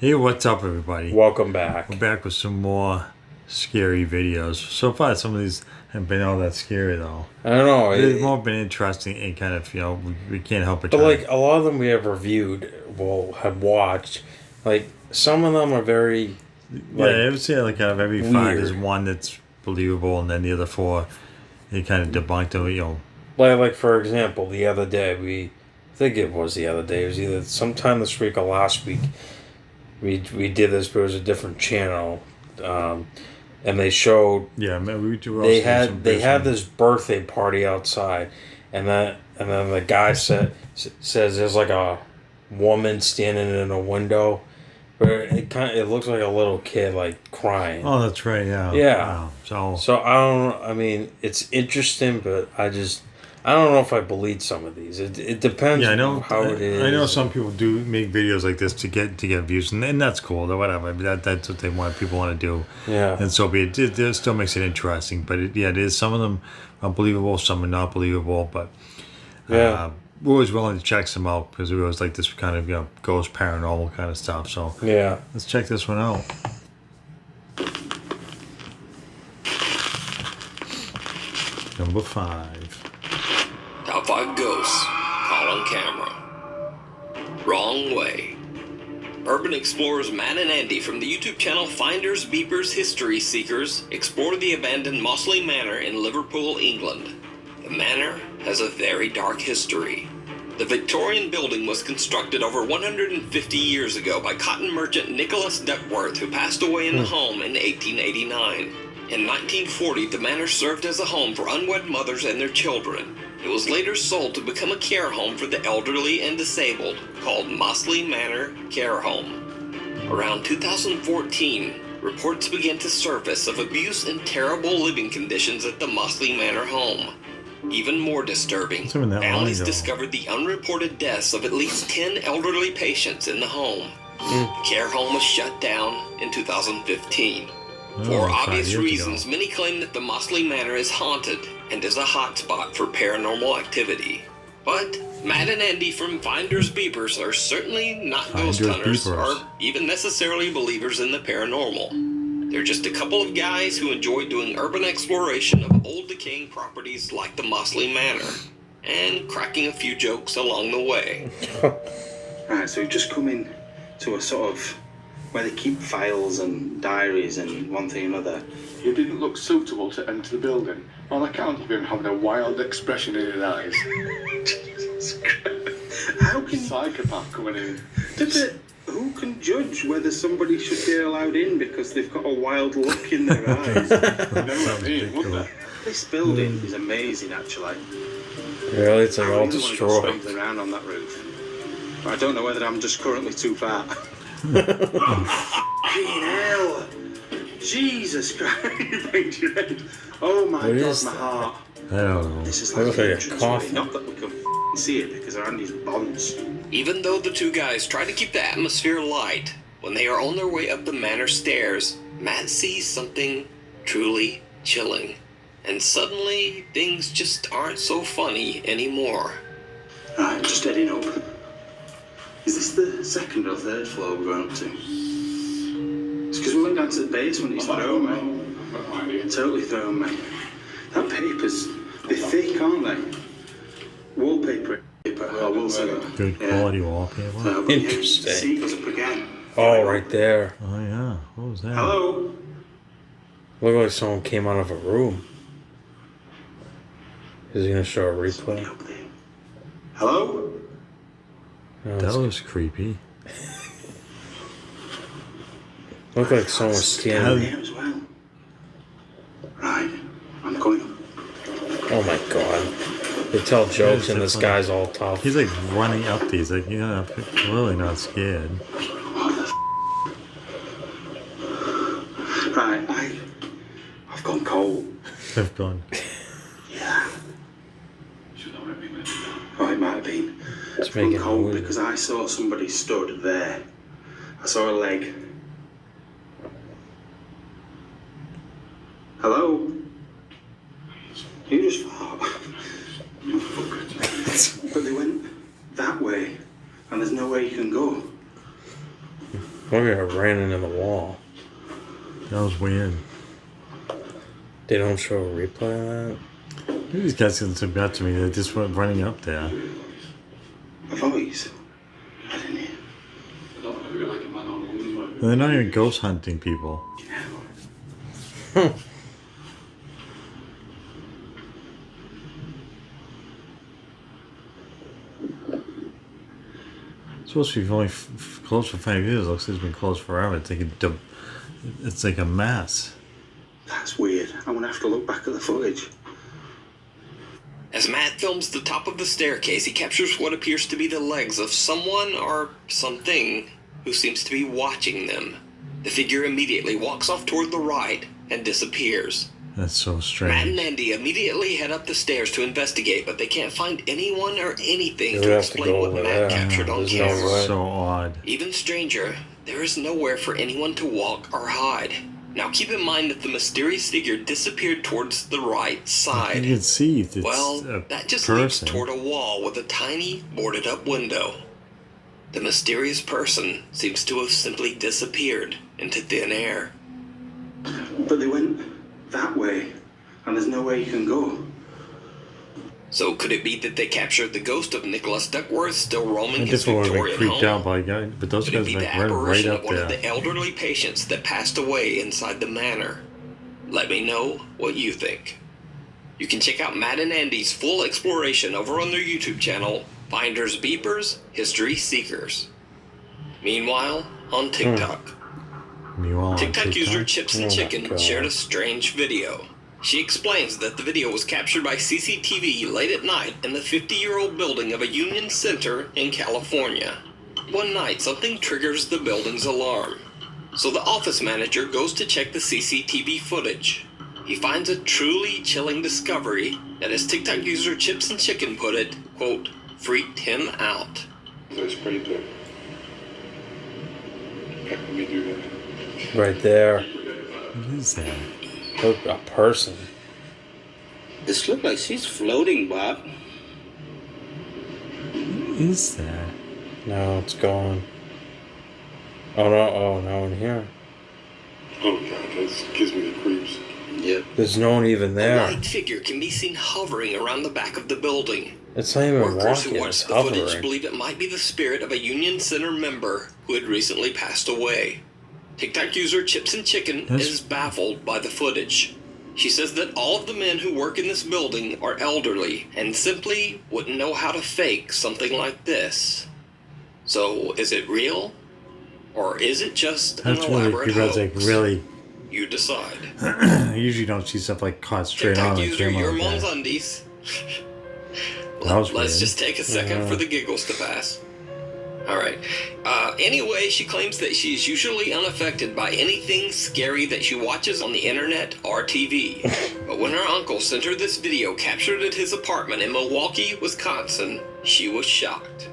Hey, what's up, everybody? Welcome back. We're back with some more scary videos. So far, some of these haven't been all that scary, though. I don't know. They've more been interesting and kind of, we can't help it. But like a lot of them we have reviewed, have watched. Like some of them are very. Yeah, I would say like out of every weird. 5, there's one that's believable, and then the other 4, they kind of debunked them. Like for example, the other day I think it was the other day. It was either sometime this week or last week. We did this, but it was a different channel, and they showed. Yeah, we do. They had this birthday party outside, and then the guy says there's like a woman standing in a window, but it looks like a little kid like crying. Oh, that's right. Yeah. Yeah. Wow. So I don't. I mean, it's interesting, but I don't know if I believe some of these. It depends. Yeah, I know how it is. I know some people do make videos like this to get views, and that's cool. Or whatever. I mean, that's what they want. People want to do. Yeah. And so be it. It still makes it interesting, but it is. Some of them are believable, some are not believable. But yeah, we're always willing to check some out because we always like this kind of ghost paranormal kind of stuff. So yeah, let's check this one out. Number 5. Top 5 ghosts caught on camera. Wrong way. Urban explorers Matt and Andy from the YouTube channel Finders Beepers History Seekers explore the abandoned Mossley Manor in Liverpool, England. The manor has a very dark history. The Victorian building was constructed over 150 years ago by cotton merchant Nicholas Duckworth, who passed away in the home in 1889. In 1940, the manor served as a home for unwed mothers and their children. It was later sold to become a care home for the elderly and disabled, called Mossley Manor Care Home. Around 2014, reports began to surface of abuse and terrible living conditions at the Mossley Manor home. Even more disturbing, families discovered the unreported deaths of at least 10 elderly patients in the home. The care home was shut down in 2015. For obvious reasons, many claim that the Mossley Manor is haunted and is a hotspot for paranormal activity. But Matt and Andy from Finders Beepers are certainly not ghost hunters or even necessarily believers in the paranormal. They're just a couple of guys who enjoy doing urban exploration of old decaying properties like the Mossley Manor and cracking a few jokes along the way. Right, so we've just come in to a sort of where they keep files and diaries and one thing or another. He didn't look suitable to enter the building, on account of him having a wild expression in his eyes. Jesus Christ. How can psychopath coming in? Who can judge whether somebody should be allowed in because they've got a wild look in their eyes? This building is amazing, actually. Really, it's like all destroyed. destroyed. Something around on that roof. But I don't know whether I'm just currently too fat. Hell! Jesus Christ! Oh my God, my heart! I don't know. This is like a coffin. Not that we can see it because they're on these bonds. Even though the two guys try to keep the atmosphere light, when they are on their way up the manor stairs, Matt sees something truly chilling. And suddenly, things just aren't so funny anymore. Right, just heading up. Is this the second or third floor we're going up to? It's because we went down to the basement, it's thrown me. Totally thrown me. That paper's, they're thick, aren't they? Wallpaper. I will say that. Good quality wallpaper. Interesting. See, it goes up again. Oh, right there. Oh yeah, what was that? Hello? Looked like someone came out of a room. Is he gonna show a replay? Up there. Hello? No, That was creepy. looked like someone was standing. There as well. Right, I'm going up. Oh my God! They tell jokes and this guy's all tough. He's like running up these, like really not scared. Right, I've gone cold. I've gone. Yeah. Oh, it might have been. It's I've gone making cold noise. because I saw somebody stood there. I saw a leg. Hello? You just fart. But they went that way, and there's nowhere you can go. Maybe I ran into the wall. That was weird. They don't show a replay of that? Maybe these guys getting so bad to me. They just went running up there. A voice. I didn't hear. And they're not even ghost hunting people. It's supposed to be only closed for 5 years. Looks like it's been closed forever. It's like a mess. That's weird. I'm gonna have to look back at the footage. As Matt films the top of the staircase, he captures what appears to be the legs of someone or something who seems to be watching them. The figure immediately walks off toward the right and disappears. That's so strange. Matt and Andy immediately head up the stairs to investigate, but they can't find anyone or anything They to have to explain go what over Matt there. captured on There's no camera. way. So odd. Even stranger, there is nowhere for anyone to walk or hide. Now keep in mind that the mysterious figure disappeared towards the right side. You can see if it's Well, a that just leads person. toward a wall with a tiny, boarded-up window. The mysterious person seems to have simply disappeared into thin air. But they went that way, and there's no way you can go. So could it be that they captured the ghost of Nicholas Duckworth still roaming I his just would have been Victorian creeped out home? by a guy, but those Could it guys be like the ran right apparition up of one of there. the elderly patients that passed away inside the manor? Let me know what you think. You can check out Matt and Andy's full exploration over on their YouTube channel, Finders Beepers, History Seekers. Meanwhile, on TikTok. Meanwhile, on TikTok user TikTok? Chips and Oh my Chicken God. shared a strange video. She explains that the video was captured by CCTV late at night in the 50-year-old building of a Union Center in California. One night, something triggers the building's alarm. So the office manager goes to check the CCTV footage. He finds a truly chilling discovery that, as TikTok user Chips and Chicken put it, quote, freaked him out. There's spray paint. Okay, let me do that. Right there. What is that? Look, a person. This looks like she's floating, Bob. What is that? No, it's gone. Oh no, oh no one here. Oh god, that gives me the creeps. Yep. There's no one even A there. white figure can be seen hovering around the back of the building. It's not even Workers who walking, watched it's the footage hovering. believe it might be the spirit of a Union Center member who had recently passed away. TikTok user Chips and Chicken is baffled by the footage. She says that all of the men who work in this building are elderly and simply wouldn't know how to fake something like this. So, is it real? Or is it just an That's really elaborate people hoax? like really. You decide. I usually don't see stuff like caught straight on TikTok the user camera Your like Mom's that. Undies. That was Let's weird. just take a second for the giggles to pass. Alright. Anyway, she claims that she's usually unaffected by anything scary that she watches on the internet or TV. But when her uncle sent her this video captured at his apartment in Milwaukee, Wisconsin, she was shocked.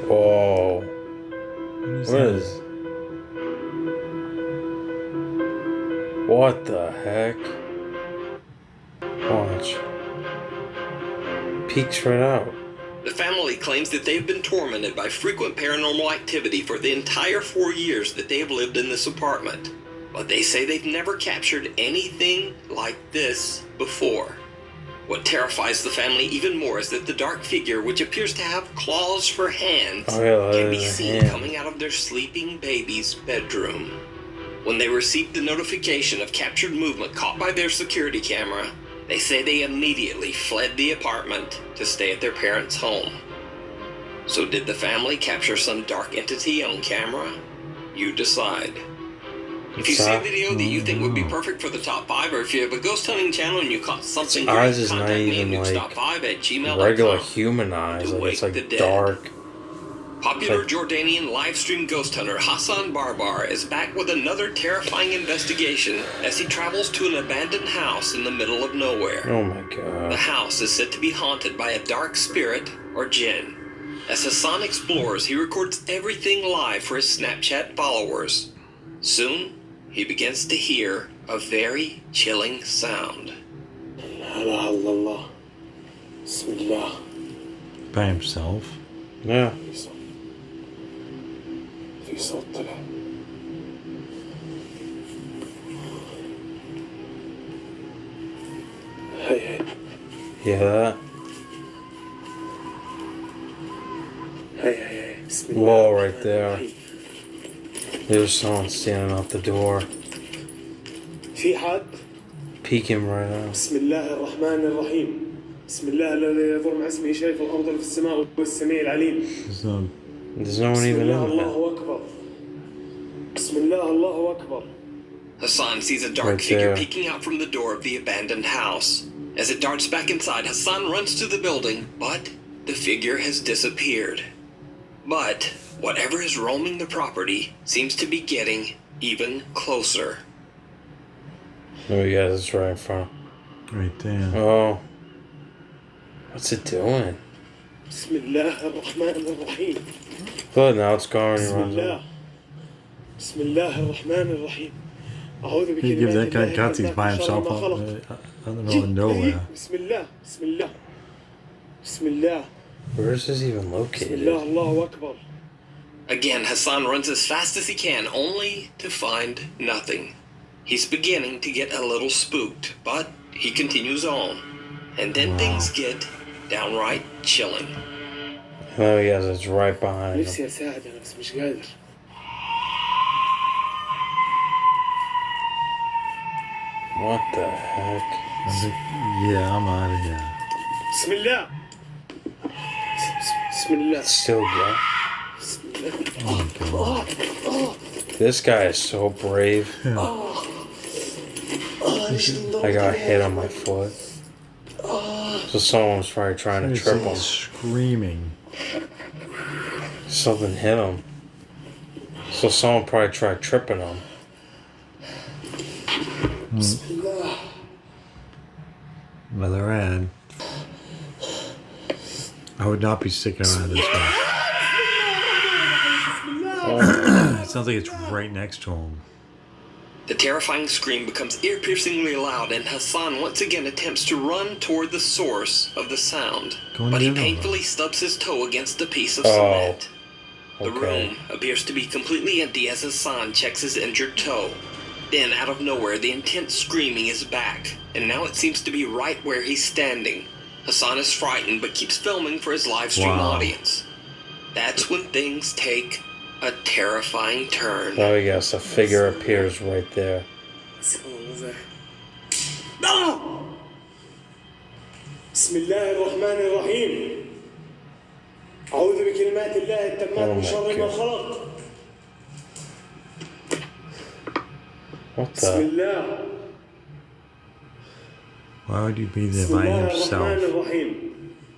Whoa. What is... What the heck? Watch. Peeks right out. The family claims that they've been tormented by frequent paranormal activity for the entire 4 years that they have lived in this apartment. But they say they've never captured anything like this before. What terrifies the family even more is that the dark figure, which appears to have claws for hands, Oh, yeah, can be there's a seen hand. coming out of their sleeping baby's bedroom. When they received the notification of captured movement caught by their security camera, they say they immediately fled the apartment to stay at their parents' home. So did the family capture some dark entity on camera? You decide. If you see a video that you think would be perfect for the top 5, or if you have a ghost hunting channel and you caught something Its eyes great, is not contact me at even like nukes.5@gmail.com. regular human eyes. To Like it's wake the like dead. dark. Popular Like- Jordanian live stream ghost hunter Hassan Barbar is back with another terrifying investigation as he travels to an abandoned house in the middle of nowhere. Oh my The god. house is said to be haunted by a dark spirit or jinn. As Hassan explores, he records everything live for his Snapchat followers. Soon, he begins to hear a very chilling sound. By himself. Yeah. في صوت طلع. هي Hear that? هي بسم الله Wall right الرحمن there. الرحيم. There's someone standing out the door, في حد؟ peeking right out. بسم الله الرحمن الرحيم. بسم الله الذي يضر مع اسمه شيء في الارض وفي السماء والسميع العليم. There's no one بسم even الله in there. الله اكبر. بسم الله الله اكبر. Hassan sees a dark Right figure there. peeking out from the door of the abandoned house. As it darts back inside, Hassan runs to the building, but the figure has disappeared. But whatever is roaming the property seems to be getting even closer. Oh yeah, that's right in front. Right there. Oh. What's it doing? بسم الله الرحمن الرحيم. Good, now it's gone. بسم Runs الله. away. بسم الله الرحمن الرحيم. أعوذ He gives بكلمات that guy الله cuts, he's by من شر himself ما up, خلق. I don't know, nowhere. بسم الله بسم الله بسم الله Where is this even بسم الله located? الله أكبر. Again, Hassan runs as fast as he can, only to find nothing. He's beginning to get a little spooked, but he continues on. And then things get downright chilling. Oh yes, it's right behind نفسي him. أساعد أنا بس مش قادر. What the heck? I think, yeah, I'm out of here. بسم الله بسم الله It's still going. بسم الله. This guy is so brave. I got hit on my foot. So someone was probably trying to trip him. Screaming. Something hit him. So someone probably tried tripping him. بسم الله. Another ad. I would not be sticking around this way. It sounds like it's right next to him. The terrifying scream becomes ear-piercingly loud, and Hassan once again attempts to run toward the source of the sound. Go But he near them. painfully stubs his toe against a piece of Oh, cement. The okay. room appears to be completely empty as Hassan checks his injured toe. Then, out of nowhere, the intense screaming is back, and now it seems to be right where he's standing. Hassan is frightened but keeps filming for his live stream Wow. audience. That's when things take a terrifying turn. Oh yes, a figure appears right there. بسم الله الرحمن الرحيم. أعوذ بكلمات الله التامات من شر ما خلق. What بسم the? الله. Why would you be there بسم by الله الرحمن himself? الرحيم.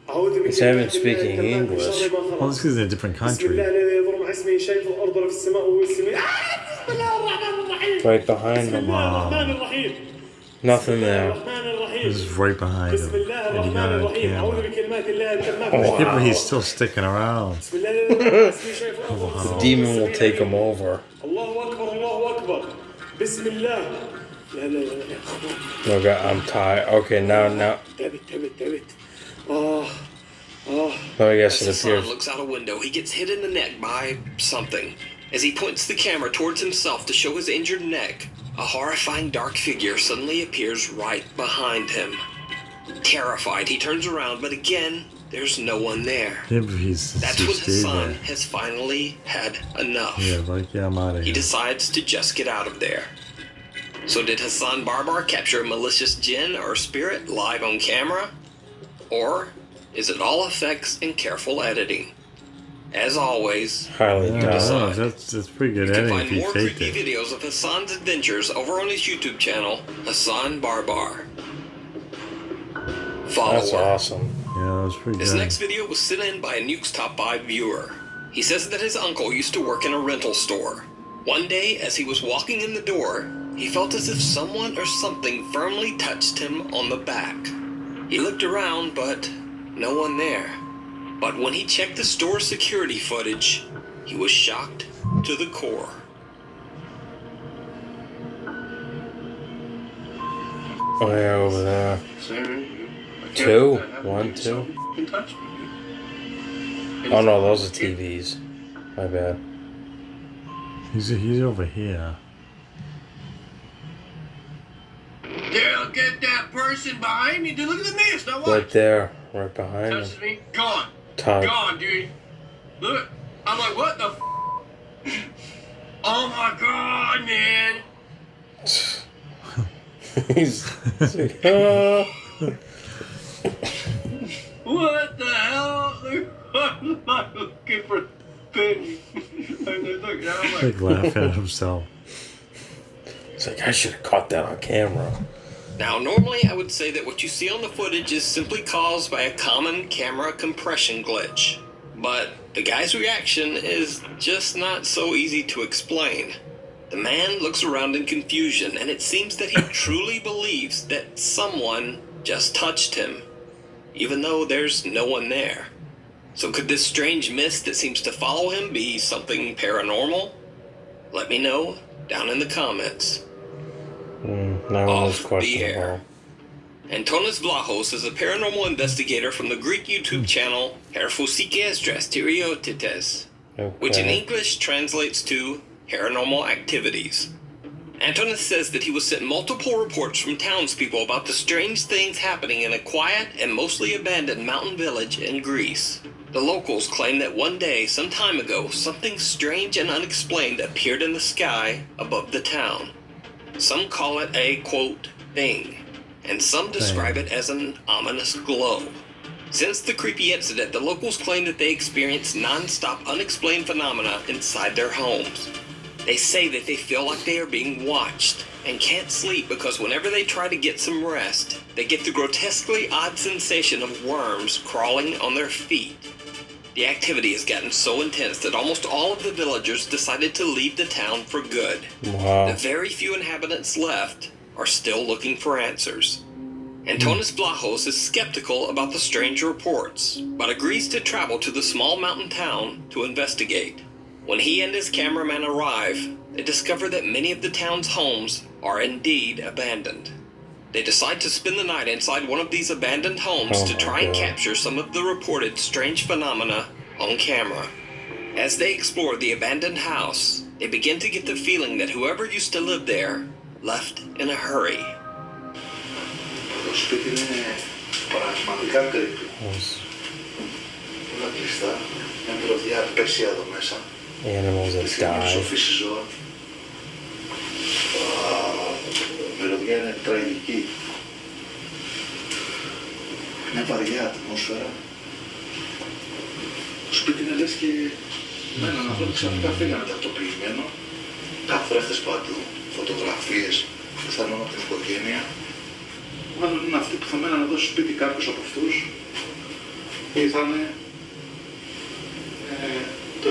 أعوذ He's having بكلمات الله speaking التامات من English. شر ما Well, خلق. it's because in a different بسم الله country. الذي يضر مع اسمه شيء في الأرض وفي السماء وهو السميع. بسم الله الرحمن الرحيم. Right behind بسم him. الله الرحمن الرحيم. Nothing there. الرحمن الرحيم. This is right behind بسم him. الله And you الرحمن got it on الرحيم. أعوذ camera. بكلمات الله التامات من شر Yeah, ما but he's خلق. still sticking around. بسم الله الذي يضر مع اسمه شيء في الأرض وفي السماء Demon وهو will take him السميع over. الله أكبر الله أكبر. بسم الله. لا لا لا لا. No, God, I'm tired. Okay, now. تعبت. I guess As it Hassan appears. looks out a window, he gets hit in the neck by something. As he points the camera towards himself to show his injured neck, a horrifying dark figure suddenly appears right behind him. Terrified, he turns around, but again, there's no one there. Yeah, but he's That's he when stayed Hassan there. has finally had enough. Yeah, like, yeah, I'm out of He here. decides to just get out of there. So did Hassan Barbar capture a malicious jinn or spirit live on camera? Or is it all effects and careful editing? As always, Highly Yeah, doubt. that's pretty good you can editing find if he more faked creepy it. videos of Hassan's adventures over on his YouTube channel, Hassan Barbar. Follower. That's awesome. Yeah, that was pretty This good. next video was sent in by a Nukes Top 5 viewer. He says that his uncle used to work in a rental store. One day, as he was walking in the door, he felt as if someone or something firmly touched him on the back. He looked around, but no one there. But when he checked the store security footage, he was shocked to the core. Oh yeah, over there. Sorry. Two. 1, 2. Touch me. Oh no, those are TVs. My bad. He's over here. They'll get that person behind me. Dude, look at the mist. Now watch. Right there, right behind him. Touches me. Gone. Todd. Gone, dude. Look. I'm like, what the Oh my god, man. He's like, What the hell? I'm not looking for Penny. I'm like, Like laughing at himself. He's like, I should have caught that on camera. Now, normally I would say that what you see on the footage is simply caused by a common camera compression glitch. But the guy's reaction is just not so easy to explain. The man looks around in confusion, and it seems that he truly believes that someone just touched him, even though there's no one there. So could this strange mist that seems to follow him be something paranormal? Let me know down in the comments. Now one is Off the air. questionable. Antonis Vlahos is a paranormal investigator from the Greek YouTube channel Herphosikes Drastyriotites, which in Okay. English translates to Paranormal Activities. Antonis says that he was sent multiple reports from townspeople about the strange things happening in a quiet and mostly abandoned mountain village in Greece. The locals claim that one day, some time ago, something strange and unexplained appeared in the sky above the town. Some call it a, quote, thing, and some describe it as an ominous glow. Since the creepy incident, the locals claim that they experienced non-stop unexplained phenomena inside their homes. They say that they feel like they are being watched and can't sleep because whenever they try to get some rest, they get the grotesquely odd sensation of worms crawling on their feet. The activity has gotten so intense that almost all of the villagers decided to leave the town for good. Wow. The very few inhabitants left are still looking for answers. Antonis Vlahos is skeptical about the strange reports, but agrees to travel to the small mountain town to investigate. When he and his cameraman arrive, they discover that many of the town's homes are indeed abandoned. They decide to spend the night inside one of these abandoned homes to try and capture some of the reported strange phenomena on camera. As they explore the abandoned house, they begin to get the feeling that whoever used to live there left in a hurry. Το σπίτι είναι πραγματικά creepy. Όλα κλειστά, μια μυρωδιά απέσια εδώ μέσα. Animals that die. Σοφήσει ζώα. Η μυρωδιά είναι τραγική. Μια βαριά ατμόσφαιρα. Το σπίτι είναι λες και με έναν άνθρωπο ξαφνικά φύγανε τακτοποιημένο. Καθρέφτες παντού, φωτογραφίες, πιθανόν από την οικογένεια. Μάλλον είναι αυτοί που θα μέναν εδώ στο σπίτι κάποιος από αυτούς ή θα είναι το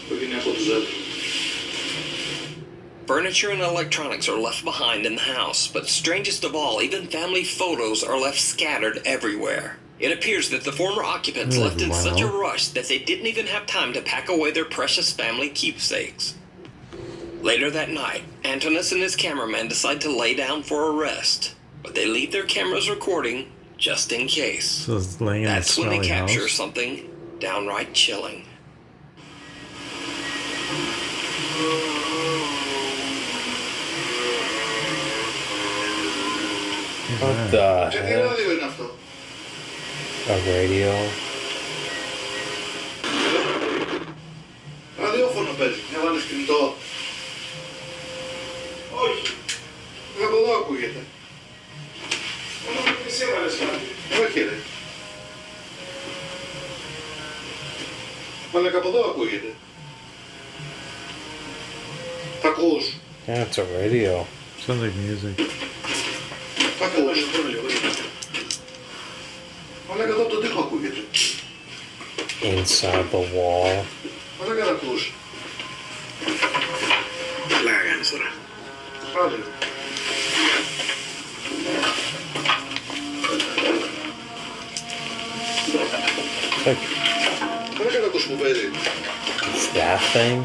οικογενειακό του ζεύγο. Furniture and electronics are left behind in the house, but strangest of all, even family photos are left scattered everywhere. It appears that the former occupants left in such a rush that they didn't even have time to pack away their precious family keepsakes. Later that night, Antonis and his cameraman decide to lay down for a rest, but they leave their cameras recording just in case. So it's laying in That's a when they smelly capture house. something downright chilling. What the Και τι heck? ράδιο είναι αυτό? A radio? Ραδιόφωνο παίζει, μια βάλεις κινητό. Όχι. Από εδώ ακούγεται. Εσύ έβαλες κάτι. Όχι ρε. Αλλά και από εδώ ακούγεται. Τα ακούς. Yeah, it's a radio. Sounds like music. Τα ακούς. Αλλά και εδώ από τον τοίχο ακούγεται. Inside the wall. Αλλά και τα ακούς. Πλάκα κάνεις τώρα. Άντε. Like, Αλλά και τα ακούς που παίζει. it's that thing?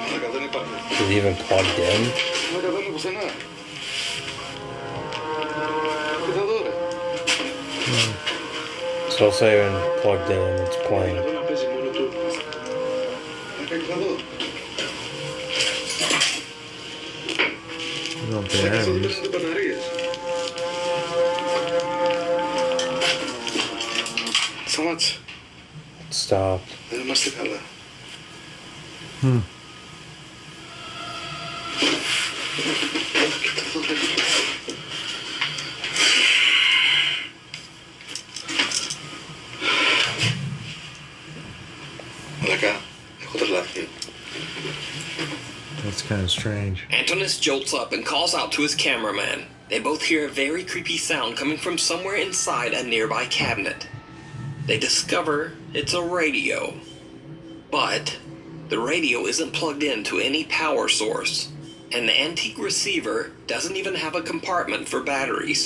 Αλλά και δεν υπάρχει. Is it even plugged in? Αλλά και δεν είναι πουθενά. Κοίτα εδώ ρε. So it's not even plugged in and it's playing. Εδώ να παίζει μόνο Not batteries. Σταμάτησε. Stop. Δεν είμαστε καλά. Κοίτα εδώ ρε. Μαλακά, έχω τρελαθεί. That's kind of strange. Antonis jolts up and calls out to his cameraman. They both hear a very creepy sound coming from somewhere inside a nearby cabinet. They discover it's a radio. But the radio isn't plugged into any power source, and the antique receiver doesn't even have a compartment for batteries.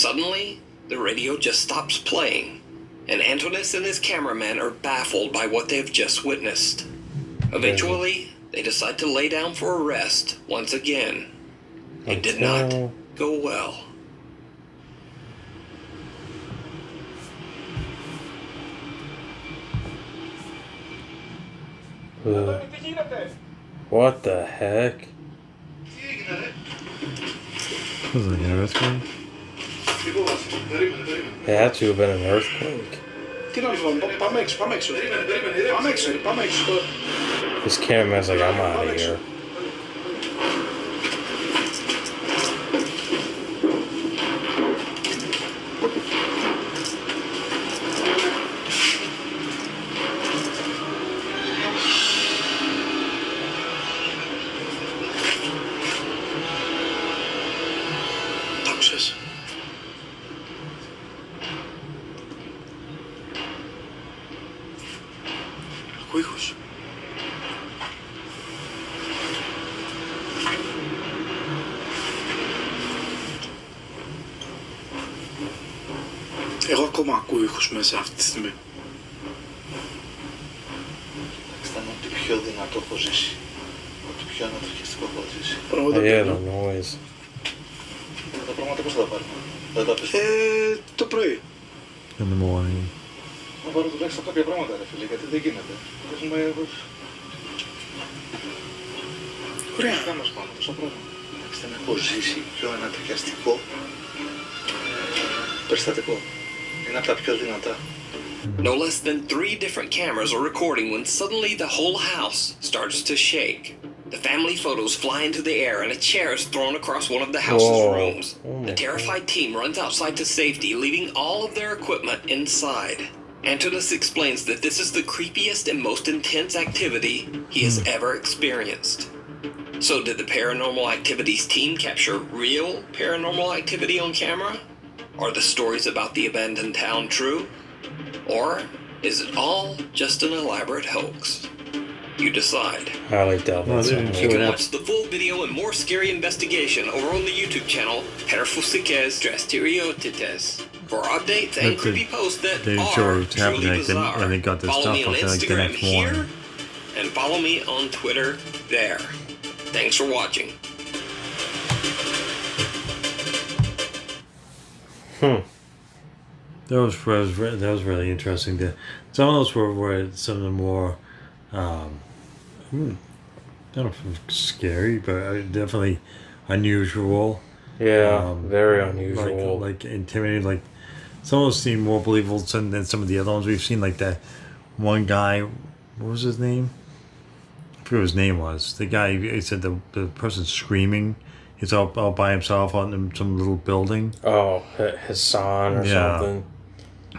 Suddenly, the radio just stops playing, and Antonis and his cameraman are baffled by what they've just witnessed. Eventually, they decide to lay down for a rest once again. It did not go well. What the heck? Was it like an earthquake? It had to have been an earthquake. Τι να λοιπόν, πάμε έξω, πάμε έξω. Πάμε έξω, πάμε έξω. This cameraman's like, I'm out of here. Το άκουσες? Ακούω ήχους. Εγώ ακόμα ακούω ήχους μέσα αυτή τη στιγμή. Ήταν ό,τι πιο δυνατό έχω ζήσει. Ό,τι πιο ανατριχιαστικό έχω ζήσει. Πράγματα Yeah, που the noise. Τα πράγματα πώς θα τα πάρουμε. Δεν τα πεις. το πρωί. In the morning. Να πάρω τουλάχιστον κάποια πράγματα ρε φίλε, γιατί δεν γίνεται. Έχουμε... Ωραία. Κάνω πάνω τόσα πράγματα. Εντάξει, δεν έχω ζήσει πιο ανατριχιαστικό περιστατικό. Είναι από τα πιο δυνατά. No less than 3 different cameras are recording when suddenly the whole house starts to shake. The family photos fly into the air and a chair is thrown across one of the house's Whoa. rooms. Oh my The terrified team runs outside to safety, leaving all of their equipment inside. Antonis explains that this is the creepiest and most intense activity he has ever experienced. So did the Paranormal Activities team capture real paranormal activity on camera? Are the stories about the abandoned town true? Or is it all just an elaborate hoax? You decide. Highly doubt Well, that's they a didn't You show can it up. watch the full video and more scary investigation over on the YouTube channel Perfusikes Drasteriotites for updates and But creepy posts that they didn't show are what was happening, truly like, bizarre. when they got this Follow me stuff on up there, like, the Instagram next here morning. and follow me on Twitter there. Thanks for watching. That was really interesting. Some of those were some of the more, I don't know if it's scary, but definitely unusual. Yeah, very unusual. Like intimidating. Like some of those seem more believable than some of the other ones we've seen. Like that one guy, what was his name? I forget what his name was. The guy, he said the person screaming. He's all by himself out in some little building. Oh, Hassan or Yeah. something.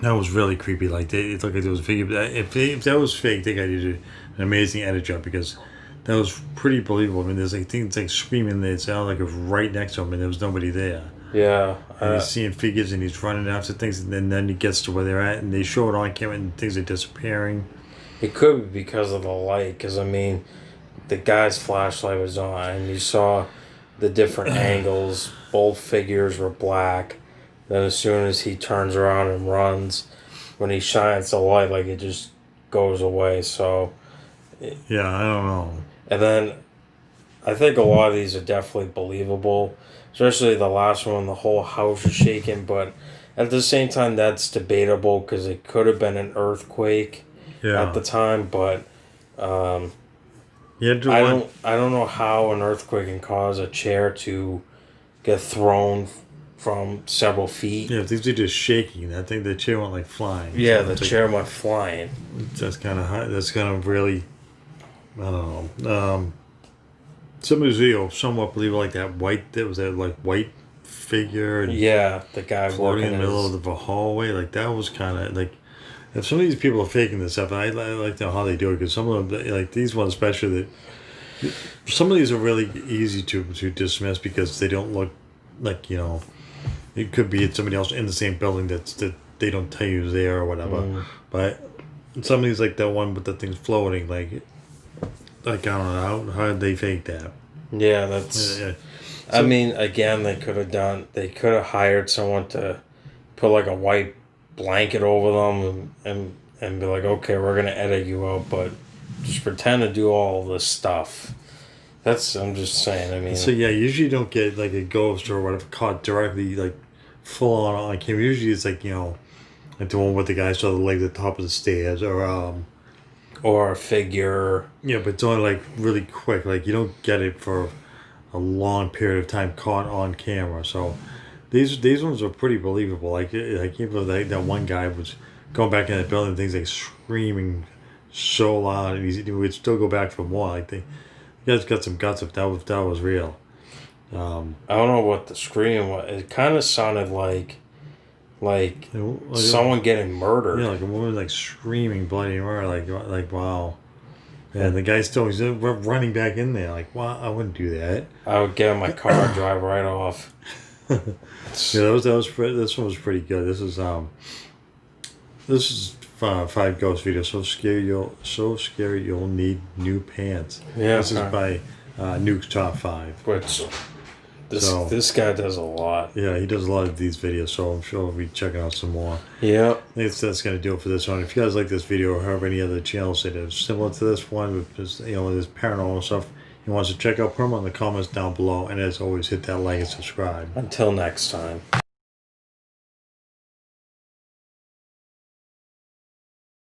That was really creepy. Like it looked like it was fake. If that was fake, they got to do an amazing edit job because that was pretty believable. I mean, there's like things like screaming. It sounded like it was right next to him, and there was nobody there. Yeah. And he's seeing figures, and he's running after things, and then he gets to where they're at, and they show it on camera, and things are disappearing. It could be because of the light, because I mean, the guy's flashlight was on, and you saw the different angles. Both figures were black. Then as soon as he turns around and runs, when he shines the light, like it just goes away. So, Yeah, I don't know. and then I think a lot of these are definitely believable, especially the last one. The whole house is shaking, but at the same time, that's debatable because it could have been an earthquake Yeah. at the time. But Yeah, I don't know how an earthquake can cause a chair to get thrown from several feet. Yeah, if these are just shaking, I think the chair went like flying. Yeah, So the it's like- chair went flying. That's kind of high. That's kind of really. I don't know. Some of these videos somewhat believable, like that white. That was that like white figure. And Yeah, the guy floating in the middle his- of the hallway. Like that was kind of like. If some of these people are faking this stuff, and I like to know how they do it, because some of them, like these ones especially, that some of these are really easy to dismiss because they don't look like, you know, it could be somebody else in the same building that they don't tell you is there or whatever. But some of these, like that one with the things floating, like I don't know how did they fake that? Yeah, that's. Yeah. I mean, again, they could have hired someone to put like a white blanket over them and be like, okay, we're gonna edit you out, but just pretend to do all this stuff. I'm just saying. I mean, So yeah, usually you don't get like a ghost or whatever caught directly like full on camera. Usually it's like, you know, like the one with the guy saw the leg at the top of the stairs or or a figure. yeah, but it's only like really quick. Like you don't get it for a long period of time caught on camera. So these ones are pretty believable. Like even that one guy was going back in the building, things like screaming so loud, and he would still go back for more. Like the guy's got some guts if that was real. I don't know what the scream was. It kind of sounded like someone getting murdered. Yeah, like a woman like screaming bloody murder, like wow. And the guy's he's running back in there, like wow, I wouldn't do that. I would get in my car and drive right off. Yeah, this one was pretty good. This is 5 ghost videos. So scary you'll need new pants. Yeah, this is by Nukes Top 5. Which this guy does a lot. Yeah, he does a lot of these videos, so I'm sure we'll be checking out some more. Yeah, I think that's going to do it for this one. If you guys like this video or have any other channels that are similar to this one with just, you know, this paranormal stuff you want us to check out, put them on the comments down below. And as always, hit that like and subscribe. Until next time.